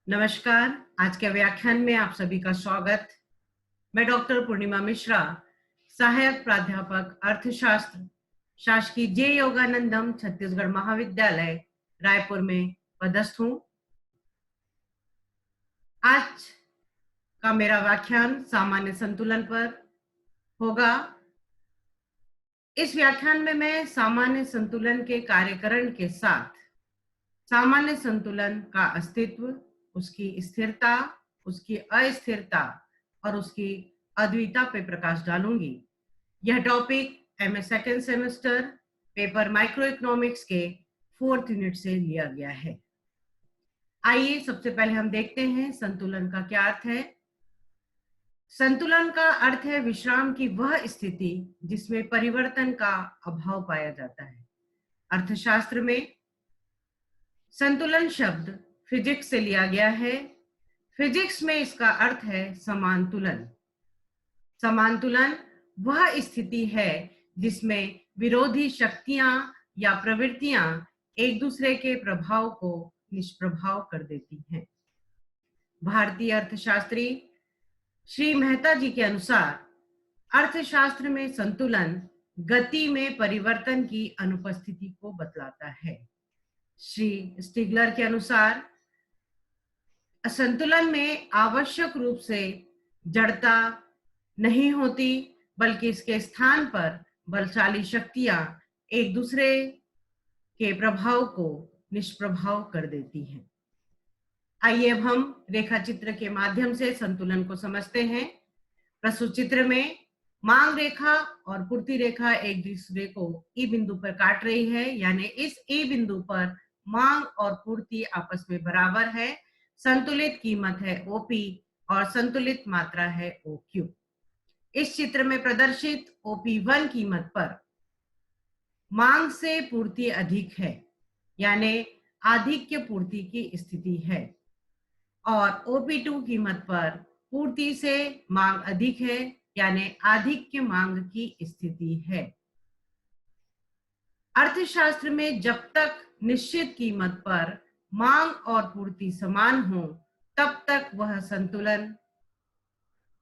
नमस्कार। आज के व्याख्यान में आप सभी का स्वागत। मैं डॉक्टर पूर्णिमा मिश्रा, सहायक प्राध्यापक अर्थशास्त्र, शासकीय जे योगानंदम छत्तीसगढ़ महाविद्यालय रायपुर में पदस्थ हूँ। आज का मेरा व्याख्यान सामान्य संतुलन पर होगा। इस व्याख्यान में मैं सामान्य संतुलन के कार्यकरण के साथ सामान्य संतुलन का अस्तित्व, उसकी स्थिरता, उसकी अस्थिरता और उसकी अद्वितीयता पे प्रकाश डालूंगी। यह topic MA second semester paper micro economics के 4th यूनिट से लिया गया है। आइए सबसे पहले हम देखते हैं संतुलन का क्या अर्थ है। संतुलन का अर्थ है विश्राम की वह स्थिति जिसमें परिवर्तन का अभाव पाया जाता है। अर्थशास्त्र में संतुलन शब्द फिजिक्स से लिया गया है। फिजिक्स में इसका अर्थ है समांतुलन। समांतुलन वह स्थिति है जिसमें विरोधी शक्तियां या प्रवृत्तियां एक दूसरे के प्रभाव को निष्प्रभाव कर देती हैं। भारतीय अर्थशास्त्री श्री मेहता जी के अनुसार अर्थशास्त्र में संतुलन गति में परिवर्तन की अनुपस्थिति को बतलाता है। श्री स्टिगलर के अनुसार असंतुलन में आवश्यक रूप से जड़ता नहीं होती, बल्कि इसके स्थान पर बलशाली शक्तियां एक दूसरे के प्रभाव को निष्प्रभाव कर देती हैं। आइए अब हम रेखा चित्र के माध्यम से संतुलन को समझते हैं। प्रस्तुत चित्र में मांग रेखा और पूर्ति रेखा एक दूसरे को ई बिंदु पर काट रही है, यानी इस ई बिंदु पर मांग और पूर्ति आपस में बराबर है। संतुलित कीमत है ओपी और संतुलित मात्रा है ओक्यू। इस चित्र में प्रदर्शित OP1 कीमत पर मांग से पूर्ति अधिक है, यानी आधिक्य पूर्ति की स्थिति है, और OP2 कीमत पर पूर्ति से मांग अधिक है, यानी आधिक्य मांग की स्थिति है। अर्थशास्त्र में जब तक निश्चित कीमत पर मांग और पूर्ति समान हो, तब तक वह संतुलन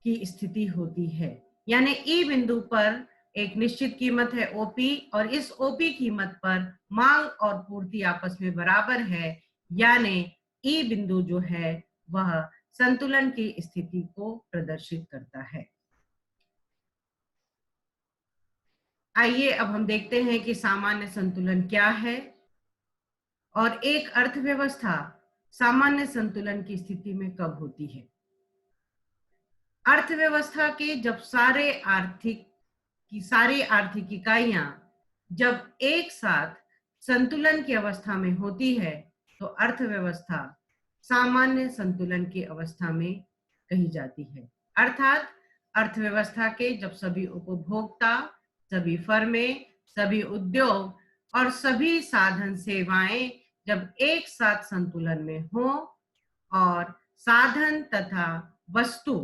की स्थिति होती है। यानी ई बिंदु पर एक निश्चित कीमत है ओपी और इस ओपी कीमत पर मांग और पूर्ति आपस में बराबर है, यानी ई बिंदु जो है वह संतुलन की स्थिति को प्रदर्शित करता है। आइए अब हम देखते हैं कि सामान्य संतुलन क्या है और एक अर्थव्यवस्था सामान्य संतुलन की स्थिति में कब होती है। अर्थव्यवस्था के जब सारी आर्थिक इकाइयां जब एक साथ संतुलन की अवस्था में होती है, तो अर्थव्यवस्था सामान्य संतुलन की अवस्था में कही जाती है। अर्थात अर्थव्यवस्था के जब सभी उपभोक्ता, सभी फर्में, सभी उद्योग और सभी साधन सेवाएं जब एक साथ संतुलन में हो और साधन तथा वस्तु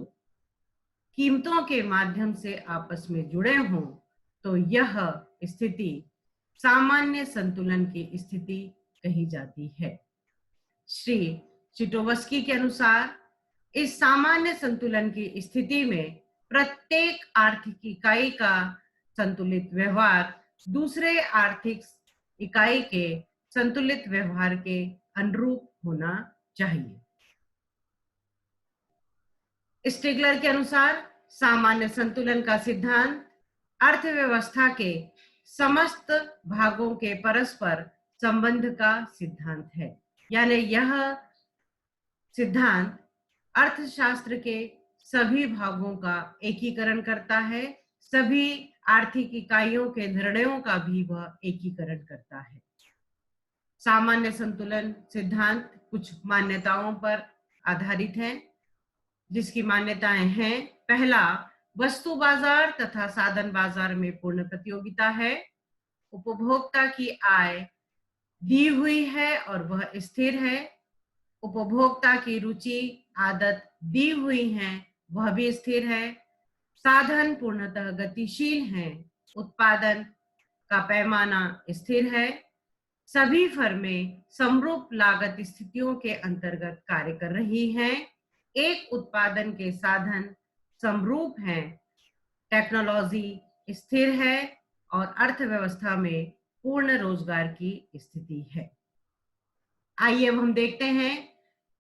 कीमतों के माध्यम से आपस में जुड़े हों, तो यह स्थिति सामान्य संतुलन की स्थिति कही जाती है। श्री चिटोवस्की के अनुसार इस सामान्य संतुलन की स्थिति में प्रत्येक आर्थिक इकाई का संतुलित व्यवहार दूसरे आर्थिक इकाई के संतुलित व्यवहार के अनुरूप होना चाहिए। स्टिगलर के अनुसार सामान्य संतुलन का सिद्धांत अर्थव्यवस्था के समस्त भागों के परस्पर संबंध का सिद्धांत है, यानी यह सिद्धांत अर्थशास्त्र के सभी भागों का एकीकरण करता है, सभी आर्थिक इकाइयों के निर्णयों का भी वह एकीकरण करता है। सामान्य संतुलन सिद्धांत कुछ मान्यताओं पर आधारित है, जिसकी मान्यताएं हैं: पहला, वस्तु बाजार तथा साधन बाजार में पूर्ण प्रतियोगिता है। उपभोक्ता की आय दी हुई है और वह स्थिर है। उपभोक्ता की रुचि आदत दी हुई है, वह भी स्थिर है। साधन पूर्णतः गतिशील हैं। उत्पादन का पैमाना स्थिर है। सभी फर्में समरूप लागत स्थितियों के अंतर्गत कार्य कर रही हैं। एक उत्पादन के साधन समरूप हैं, टेक्नोलॉजी स्थिर है और अर्थव्यवस्था में पूर्ण रोजगार की स्थिति है। आइए अब हम देखते हैं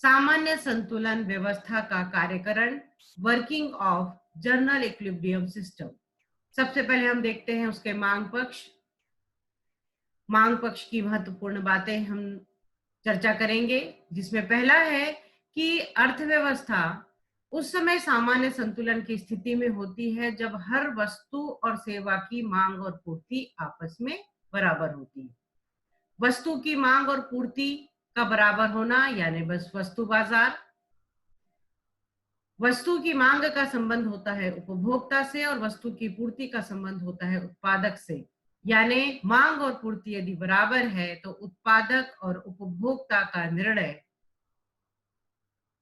सामान्य संतुलन व्यवस्था का कार्यकरण, working of general equilibrium system. सबसे पहले हम देखते हैं उसके मांग पक्ष। मांग पक्ष की महत्वपूर्ण बातें हम चर्चा करेंगे, जिसमें पहला है कि अर्थव्यवस्था उस समय सामान्य संतुलन की स्थिति में होती है जब हर वस्तु और सेवा की मांग और पूर्ति आपस में बराबर होती है। वस्तु की मांग और पूर्ति का बराबर होना यानी बस वस्तु बाजार। वस्तु की मांग का संबंध होता है उपभोक्ता से और वस्तु की पूर्ति का संबंध होता है उत्पादक से। यानी मांग और पूर्ति यदि बराबर है तो उत्पादक और उपभोक्ता का निर्णय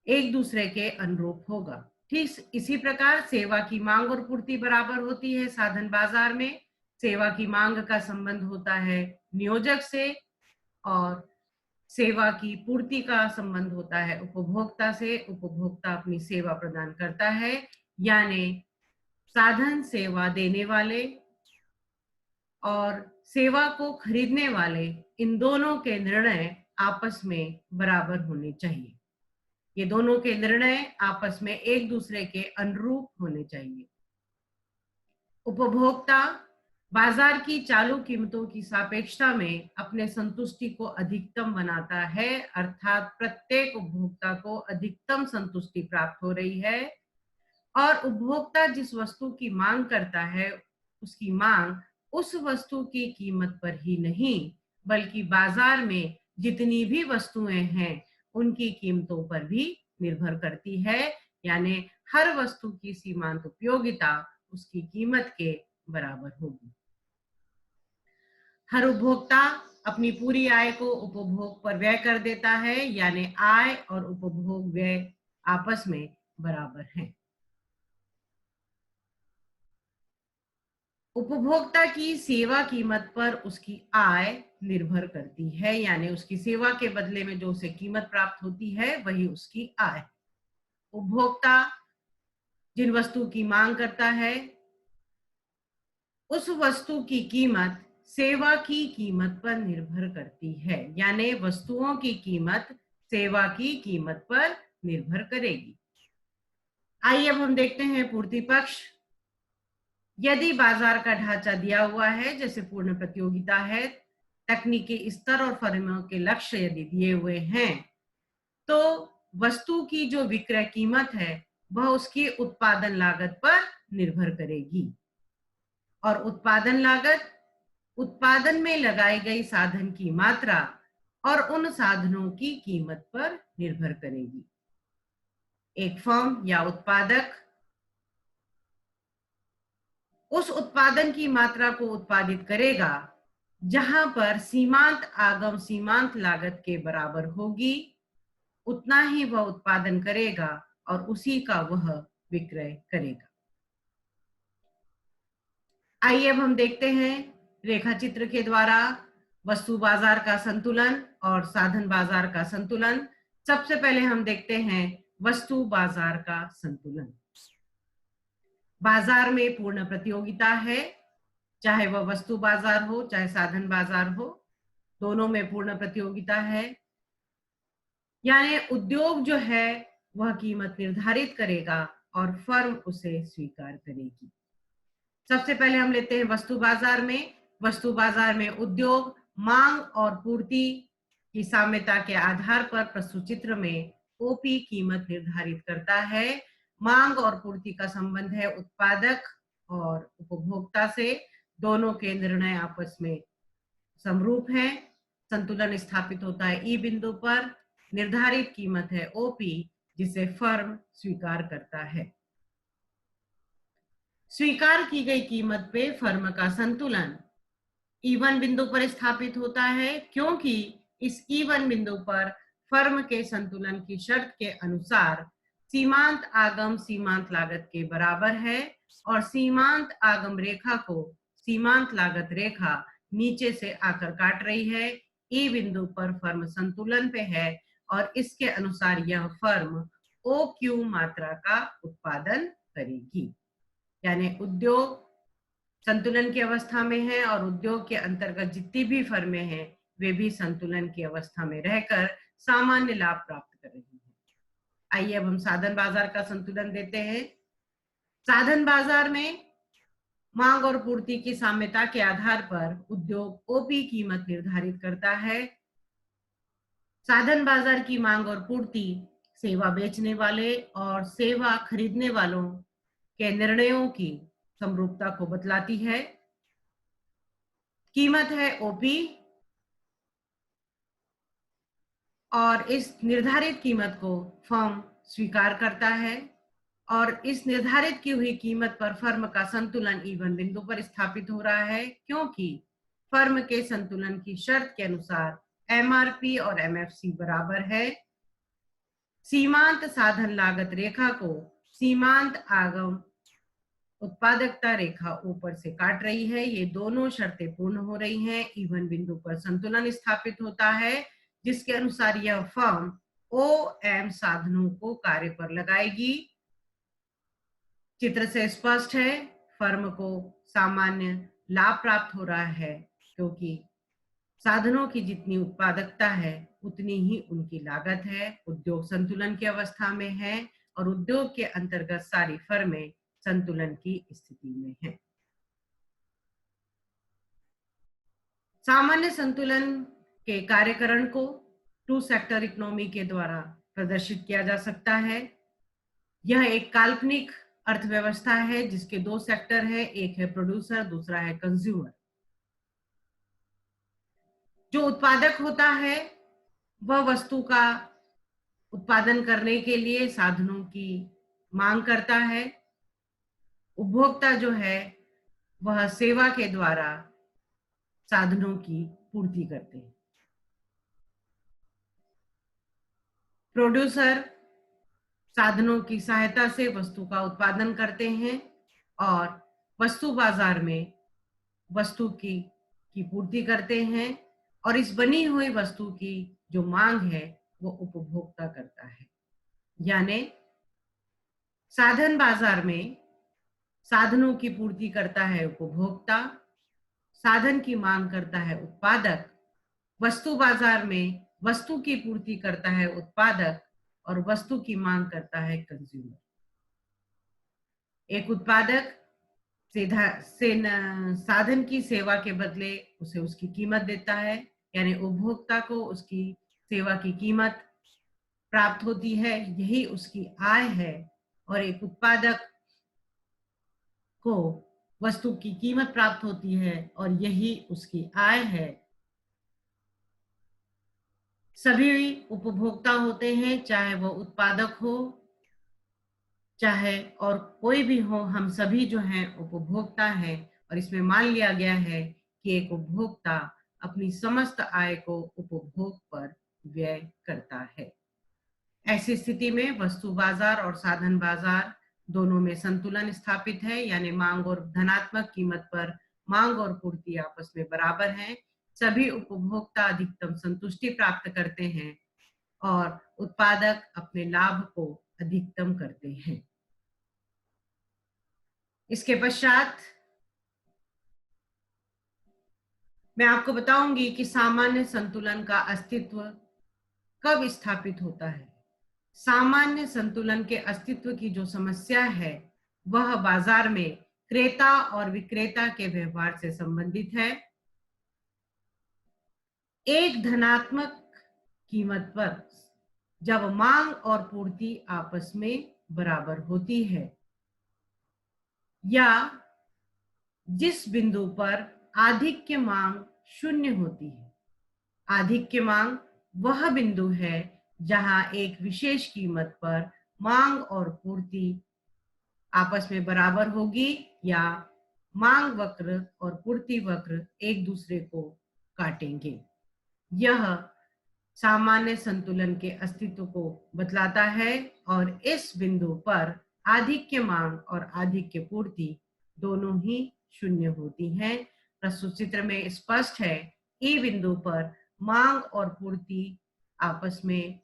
एक दूसरे के अनुरूप होगा। ठीक इसी प्रकार सेवा की मांग और पूर्ति बराबर होती है साधन बाजार में। सेवा की मांग का संबंध होता है नियोजक से और सेवा की पूर्ति का संबंध होता है उपभोक्ता से। उपभोक्ता अपनी सेवा प्रदान करता है, यानी साधन सेवा देने वाले और सेवा को खरीदने वाले, इन दोनों के निर्णय आपस में बराबर होने चाहिए। ये दोनों के निर्णय आपस में एक दूसरे के अनुरूप होने चाहिए। उपभोक्ता बाजार की चालू कीमतों की सापेक्षता में अपने संतुष्टि को अधिकतम बनाता है, अर्थात प्रत्येक उपभोक्ता को अधिकतम संतुष्टि प्राप्त हो रही है और उपभोक्ता जिस वस्तु की मांग करता है उसकी मांग उस वस्तु की कीमत पर ही नहीं बल्कि बाजार में जितनी भी वस्तुएं हैं उनकी कीमतों पर भी निर्भर करती है। यानी हर वस्तु की सीमांत उपयोगिता उसकी कीमत के बराबर होगी। हर उपभोक्ता अपनी पूरी आय को उपभोग पर व्यय कर देता है, यानी आय और उपभोग व्यय आपस में बराबर हैं। उपभोक्ता की सेवा कीमत पर उसकी आय निर्भर करती है, यानी उसकी सेवा के बदले में जो उसे कीमत प्राप्त होती है वही उसकी आय। उपभोक्ता जिन वस्तु की मांग करता है उस वस्तु की कीमत सेवा की कीमत पर निर्भर करती है, यानी वस्तुओं की कीमत सेवा की कीमत पर निर्भर करेगी। आइए अब हम देखते हैं पूर्ति पक्ष। यदि बाजार का ढांचा दिया हुआ है, जैसे पूर्ण प्रतियोगिता है, तकनीकी स्तर और फर्मों के लक्ष्य यदि दिए हुए हैं, तो वस्तु की जो विक्रय कीमत है वह उसकी उत्पादन लागत पर निर्भर करेगी और उत्पादन लागत उत्पादन में लगाई गई साधन की मात्रा और उन साधनों की कीमत पर निर्भर करेगी। एक फर्म या उत्पादक उस उत्पादन की मात्रा को उत्पादित करेगा जहां पर सीमांत आगम सीमांत लागत के बराबर होगी, उतना ही वह उत्पादन करेगा और उसी का वह विक्रय करेगा। आइए अब हम देखते हैं रेखा चित्र के द्वारा वस्तु बाजार का संतुलन और साधन बाजार का संतुलन। सबसे पहले हम देखते हैं वस्तु बाजार का संतुलन। बाजार में पूर्ण प्रतियोगिता है, चाहे वह वस्तु बाजार हो चाहे साधन बाजार हो, दोनों में पूर्ण प्रतियोगिता है। यानी उद्योग जो है वह कीमत निर्धारित करेगा और फर्म उसे स्वीकार करेगी। सबसे पहले हम लेते हैं वस्तु बाजार में। वस्तु बाजार में उद्योग मांग और पूर्ति की साम्यता के आधार पर प्रस्तुत चित्र में ओपी कीमत निर्धारित करता है। मांग और पूर्ति का संबंध है उत्पादक और उपभोक्ता से, दोनों के निर्णय आपस में समरूप हैं। संतुलन स्थापित होता है ई बिंदु पर। निर्धारित कीमत है ओपी जिसे फर्म स्वीकार करता है। स्वीकार की गई कीमत पे फर्म का संतुलन E1 बिंदु पर स्थापित होता है, क्योंकि इस E1 बिंदु पर फर्म के संतुलन की शर्त के अनुसार सीमांत आगम सीमांत लागत के बराबर है और सीमांत आगम रेखा को सीमांत लागत रेखा नीचे से आकर काट रही है। ई बिंदु पर फर्म संतुलन पे है और इसके अनुसार यह फर्म ओ क्यू मात्रा का उत्पादन करेगी। यानी उद्योग संतुलन की अवस्था में है और उद्योग के अंतर्गत जितनी भी फर्में हैं वे भी संतुलन की अवस्था में रहकर सामान्य लाभ प्राप्त कर रही हैं। आइए अब हम साधन बाजार का संतुलन देते हैं। साधन बाजार में मांग और पूर्ति की साम्यता के आधार पर उद्योग ओपी कीमत निर्धारित करता है। साधन बाजार की मांग और पूर्ति सेवा बेचने वाले और सेवा खरीदने वालों के निर्णयों की समरूपता को बतलाती है। कीमत है ओपी और इस निर्धारित कीमत को फर्म स्वीकार करता है और इस निर्धारित की हुई कीमत पर फर्म का संतुलन इवन बिंदु पर स्थापित हो रहा है, क्योंकि फर्म के संतुलन की शर्त के अनुसार एमआरपी और एमएफसी बराबर है। सीमांत साधन लागत रेखा को सीमांत आगम उत्पादकता रेखा ऊपर से काट रही है। ये दोनों शर्तें पूर्ण हो रही हैं, इवन बिंदु पर संतुलन स्थापित होता है, जिसके अनुसार यह फर्म ओ एम साधनों को कार्य पर लगाएगी। चित्र से स्पष्ट है, फर्म को सामान्य लाभ प्राप्त हो रहा है, क्योंकि साधनों की जितनी उत्पादकता है उतनी ही उनकी लागत है। उद्योग संतुलन की अवस्था में है और उद्योग के अंतर्गत सारी फर्में संतुलन की स्थिति में हैं। सामान्य संतुलन के कार्यकरण को टू सेक्टर इकोनॉमी के द्वारा प्रदर्शित किया जा सकता है। यह एक काल्पनिक अर्थव्यवस्था है जिसके दो सेक्टर है, एक है प्रोड्यूसर, दूसरा है कंज्यूमर। जो उत्पादक होता है वह वस्तु का उत्पादन करने के लिए साधनों की मांग करता है। उपभोक्ता जो है वह सेवा के द्वारा साधनों की पूर्ति करते हैं। प्रोड्यूसर साधनों की सहायता से वस्तु का उत्पादन करते हैं और वस्तु बाजार में वस्तु की पूर्ति करते हैं और इस बनी हुई वस्तु की जो मांग है वो उपभोक्ता करता है। यानी साधन बाजार में साधनों की पूर्ति करता है उपभोक्ता, साधन की मांग करता है उत्पादक, वस्तु बाजार में वस्तु की पूर्ति करता है उत्पादक और वस्तु की मांग करता है कंज्यूमर। एक उत्पादक साधन की सेवा के बदले उसे उसकी कीमत देता है, यानी उपभोक्ता को उसकी सेवा की कीमत प्राप्त होती है, यही उसकी आय है। और एक उत्पादक को वस्तु की कीमत प्राप्त होती है और यही उसकी आय है। सभी उपभोक्ता होते हैं, चाहे वो उत्पादक हो चाहे और कोई भी हो, हम सभी जो हैं उपभोक्ता हैं। और इसमें मान लिया गया है कि एक उपभोक्ता अपनी समस्त आय को उपभोग पर व्यय करता है। ऐसी स्थिति में वस्तु बाजार और साधन बाजार दोनों में संतुलन स्थापित है, यानी मांग और धनात्मक कीमत पर मांग और पूर्ति आपस में बराबर हैं। सभी उपभोक्ता अधिकतम संतुष्टि प्राप्त करते हैं और उत्पादक अपने लाभ को अधिकतम करते हैं। इसके पश्चात मैं आपको बताऊंगी कि सामान्य संतुलन का अस्तित्व कब स्थापित होता है। सामान्य संतुलन के अस्तित्व की जो समस्या है वह बाजार में क्रेता और विक्रेता के व्यवहार से संबंधित है। एक धनात्मक कीमत पर जब मांग और पूर्ति आपस में बराबर होती है या जिस बिंदु पर आधिक्य मांग शून्य होती है। आधिक्य मांग वह बिंदु है जहां एक विशेष कीमत पर मांग और पूर्ति आपस में बराबर होगी या मांग वक्र और पूर्ति वक्र एक दूसरे को काटेंगे। यह सामान्य संतुलन के अस्तित्व को बतलाता है और इस बिंदु पर आधिक्य मांग और आधिक्य पूर्ति दोनों ही शून्य होती हैं। प्रस्तुत चित्र में स्पष्ट है, ई बिंदु पर मांग और पूर्ति आपस में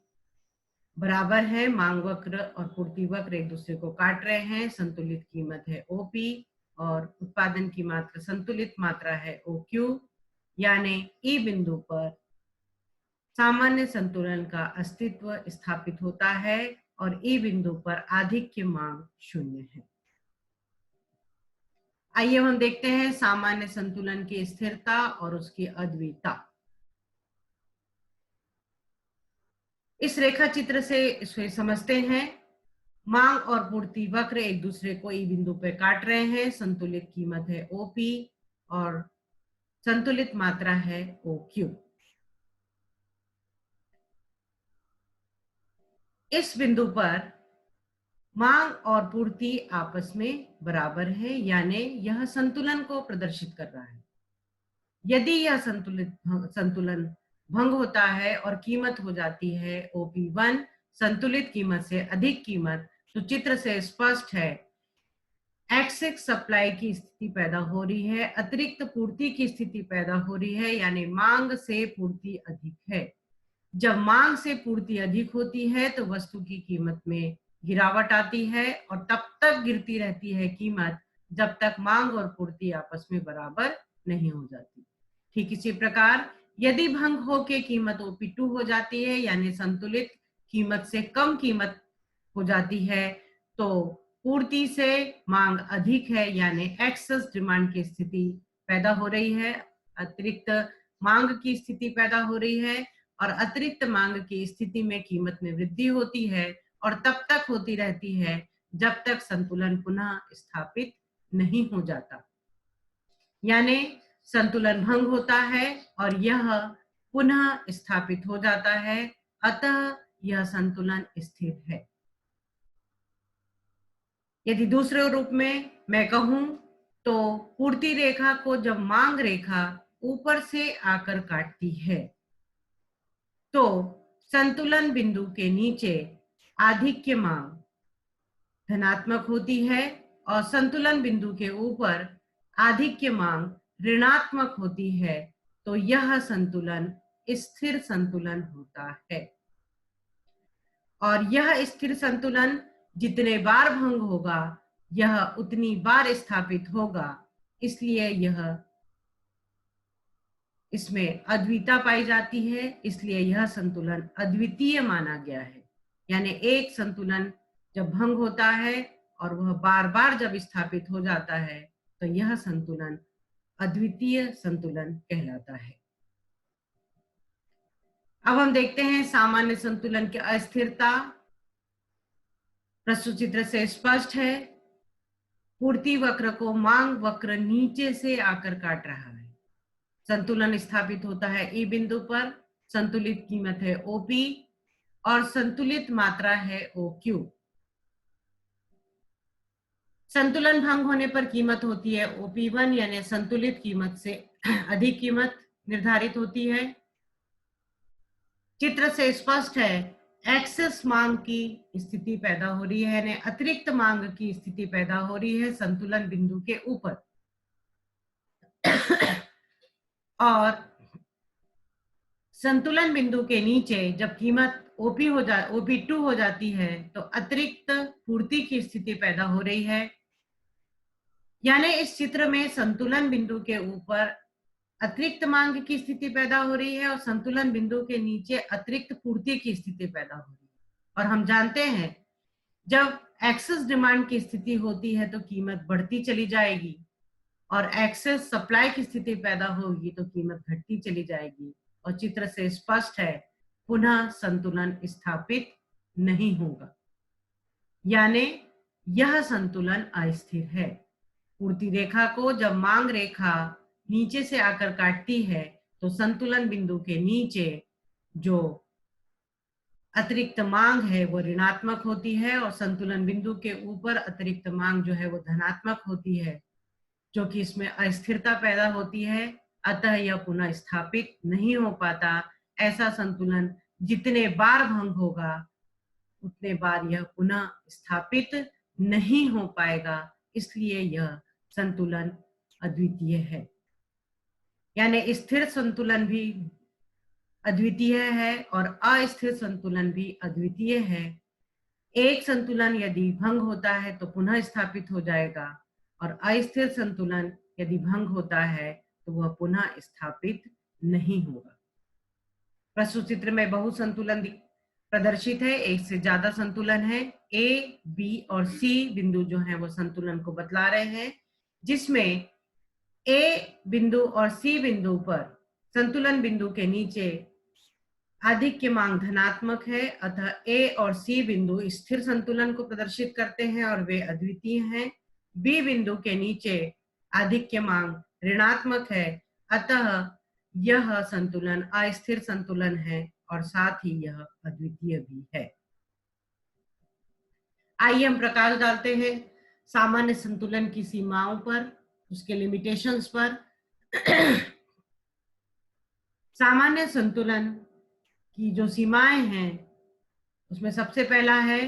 बराबर है। मांग वक्र और पूर्ति वक्र एक दूसरे को काट रहे हैं। संतुलित कीमत है ओपी और उत्पादन की मात्रा संतुलित मात्रा है ओक्यू, यानी ई बिंदु पर सामान्य संतुलन का अस्तित्व स्थापित होता है और ई बिंदु पर आधिक्य मांग शून्य है। आइए हम देखते हैं सामान्य संतुलन की स्थिरता और उसकी अद्वितीयता। इस रेखा चित्र से इसे समझते हैं। मांग और पूर्ति वक्र एक दूसरे को ई बिंदु पे काट रहे हैं। संतुलित कीमत है ओपी और संतुलित मात्रा है ओक्यू। इस बिंदु पर मांग और पूर्ति आपस में बराबर है, यानी यह संतुलन को प्रदर्शित कर रहा है। यदि यह संतुलन भंग होता है और कीमत हो जाती है OP1 संतुलित कीमत से अधिक कीमत, तो चित्र से स्पष्ट है एक्सेस सप्लाई की स्थिति पैदा हो रही है, अतिरिक्त पूर्ति की स्थिति पैदा हो रही है, यानी मांग से पूर्ति अधिक है। जब मांग से पूर्ति अधिक होती है तो वस्तु की कीमत में गिरावट आती है और तब तक गिरती रहती है कीमत जब तक मांग और पूर्ति आपस में बराबर नहीं हो जाती। ठीक इसी प्रकार यदि भंग हो के कीमत OP2 हो जाती है, यानी संतुलित कीमत से कम कीमत हो जाती है, तो पूर्ति से मांग अधिक है, यानी एक्सेस डिमांड की स्थिति पैदा हो रही है, अतिरिक्त मांग की स्थिति पैदा हो रही है और अतिरिक्त मांग की स्थिति में कीमत में वृद्धि होती है और तब तक होती रहती है जब तक संतुलन पुनः स्थापित नहीं हो जाता, यानी संतुलन भंग होता है और यह पुनः स्थापित हो जाता है, अतः यह संतुलन स्थिर है। यदि दूसरे रूप में मैं कहूं तो पूर्ति रेखा को जब मांग रेखा ऊपर से आकर काटती है तो संतुलन बिंदु के नीचे आधिक्य मांग धनात्मक होती है और संतुलन बिंदु के ऊपर आधिक्य मांग ऋणात्मक होती है, तो यह संतुलन स्थिर संतुलन होता है। और यह स्थिर संतुलन जितने बार भंग होगा यह उतनी बार स्थापित होगा, इसलिए यह इसमें अद्वितीयता पाई जाती है, इसलिए यह संतुलन अद्वितीय माना गया है। यानी एक संतुलन जब भंग होता है और वह बार बार जब स्थापित हो जाता है तो यह संतुलन अद्वितीय संतुलन कहलाता है। अब हम देखते हैं सामान्य संतुलन की अस्थिरता। प्रस्तुत चित्र से स्पष्ट है, पूर्ति वक्र को मांग वक्र नीचे से आकर काट रहा है। संतुलन स्थापित होता है ई बिंदु पर, संतुलित कीमत है ओपी और संतुलित मात्रा है ओक्यू। संतुलन भंग होने पर कीमत होती है OP1, यानी संतुलित कीमत से अधिक कीमत निर्धारित होती है। चित्र से स्पष्ट है एक्सेस मांग की स्थिति पैदा हो रही है, यानी अतिरिक्त मांग की स्थिति पैदा हो रही है संतुलन बिंदु के ऊपर और संतुलन बिंदु के नीचे जब कीमत OP2 हो जाती है तो अतिरिक्त पूर्ति की स्थिति पैदा हो रही है, यानी इस चित्र में संतुलन बिंदु के ऊपर अतिरिक्त मांग की स्थिति पैदा हो रही है और संतुलन बिंदु के नीचे अतिरिक्त पूर्ति की स्थिति पैदा हो रही है। और हम जानते हैं जब एक्सेस डिमांड की स्थिति होती है तो कीमत बढ़ती चली जाएगी और एक्सेस सप्लाई की स्थिति पैदा होगी तो कीमत घटती चली जाएगी और चित्र से स्पष्ट है पुनः संतुलन स्थापित नहीं होगा, यानी यह संतुलन अस्थिर है। पूर्ति रेखा को जब मांग रेखा नीचे से आकर काटती है तो संतुलन बिंदु के नीचे जो अतिरिक्त मांग है वो ऋणात्मक होती है और संतुलन बिंदु के ऊपर अतिरिक्त मांग जो है वो धनात्मक होती है, जो कि इसमें अस्थिरता पैदा होती है, अतः यह पुनः स्थापित नहीं हो पाता। ऐसा संतुलन जितने बार भंग होगा उतने बार यह पुनः स्थापित नहीं हो पाएगा, इसलिए यह संतुलन अद्वितीय है। यानी स्थिर संतुलन भी अद्वितीय है और अस्थिर संतुलन भी अद्वितीय है। एक संतुलन यदि भंग होता है तो पुनः स्थापित हो जाएगा और अस्थिर संतुलन यदि भंग होता है तो वह पुनः स्थापित नहीं होगा। प्रस्तुत चित्र में बहु संतुलन प्रदर्शित है। एक से ज्यादा संतुलन है। ए, बी और सी बिंदु जो है वो संतुलन को बतला रहे हैं, जिसमें ए बिंदु और सी बिंदु पर संतुलन बिंदु के नीचे आधिक्य मांग धनात्मक है, अतः ए और सी बिंदु स्थिर संतुलन को प्रदर्शित करते हैं और वे अद्वितीय हैं। बी बिंदु के नीचे आधिक्य मांग ऋणात्मक है, अतः यह संतुलन अस्थिर संतुलन है और साथ ही यह अद्वितीय भी है। आइए हम प्रकाश डालते हैं सामान्य संतुलन की सीमाओं पर, उसके लिमिटेशंस पर। सामान्य संतुलन की जो सीमाएं हैं उसमें सबसे पहला है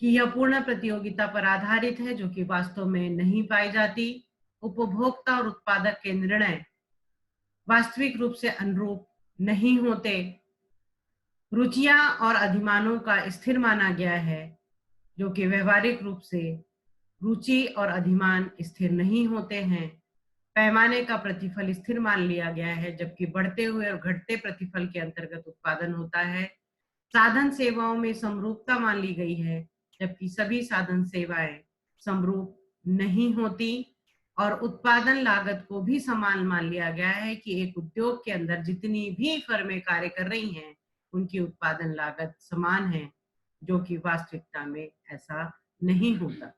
कि यह पूर्ण प्रतियोगिता पर आधारित है, जो कि वास्तव में नहीं पाई जाती। उपभोक्ता और उत्पादक के निर्णय वास्तविक रूप से अनुरूप नहीं होते। रुचियां और अधिमानों का स्थिर माना गया है, जो कि व्यवहारिक रूप से रुचि और अधिमान स्थिर नहीं होते हैं। पैमाने का प्रतिफल स्थिर मान लिया गया है, जबकि बढ़ते हुए और घटते प्रतिफल के अंतर्गत उत्पादन होता है। साधन सेवाओं में समरूपता मान ली गई है, जबकि सभी साधन सेवाएं समरूप नहीं होती। और उत्पादन लागत को भी समान मान लिया गया है कि एक उद्योग के अंदर जितनी भी फर्में कार्य कर रही हैं उनकी उत्पादन लागत समान है, जो कि वास्तविकता में ऐसा नहीं होता।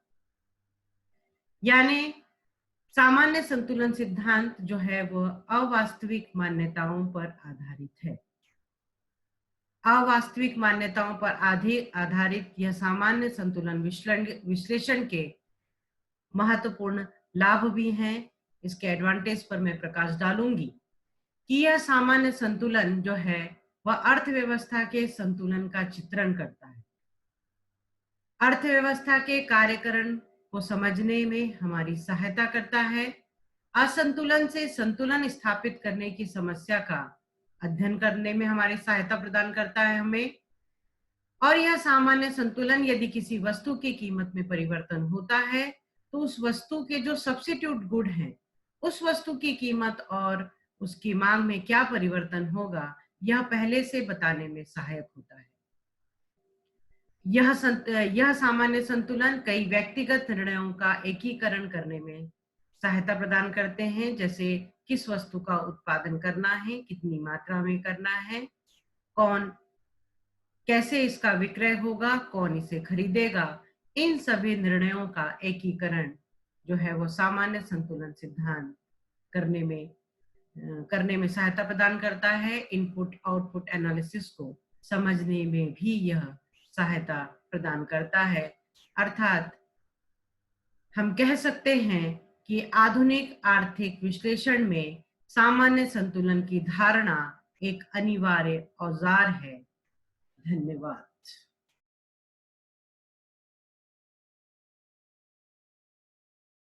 यानी सामान्य संतुलन सिद्धांत जो है वह अवास्तविक मान्यताओं पर आधारित है। अवास्तविक मान्यताओं पर आधारित यह सामान्य संतुलन विश्लेषण के महत्वपूर्ण लाभ भी हैं। इसके एडवांटेज पर मैं प्रकाश डालूंगी कि यह सामान्य संतुलन जो है वह अर्थव्यवस्था के संतुलन का चित्रण करता है। अर्थव्यवस्था के कार्यकरण को समझने में हमारी सहायता करता है। असंतुलन से संतुलन स्थापित करने की समस्या का अध्ययन करने में हमारी सहायता प्रदान करता है हमें। और यह सामान्य संतुलन यदि किसी वस्तु की कीमत में परिवर्तन होता है तो उस वस्तु के जो सब्स्टिट्यूट गुड हैं, उस वस्तु की कीमत और उसकी मांग में क्या परिवर्तन होगा, यह पहले से बताने में सहायक होता है। यह सामान्य संतुलन कई व्यक्तिगत निर्णयों का एकीकरण करने में सहायता प्रदान करते हैं, जैसे किस वस्तु का उत्पादन करना है, कितनी मात्रा में करना है, कैसे इसका विक्रय होगा, कौन इसे खरीदेगा। इन सभी निर्णयों का एकीकरण जो है वो सामान्य संतुलन सिद्धांत करने में सहायता प्रदान करता है। इनपुट आउटपुट एनालिसिस को समझने में भी यह सहायता प्रदान करता है। अर्थात हम कह सकते हैं कि आधुनिक आर्थिक विश्लेषण में सामान्य संतुलन की धारणा एक अनिवार्य औजार है। धन्यवाद।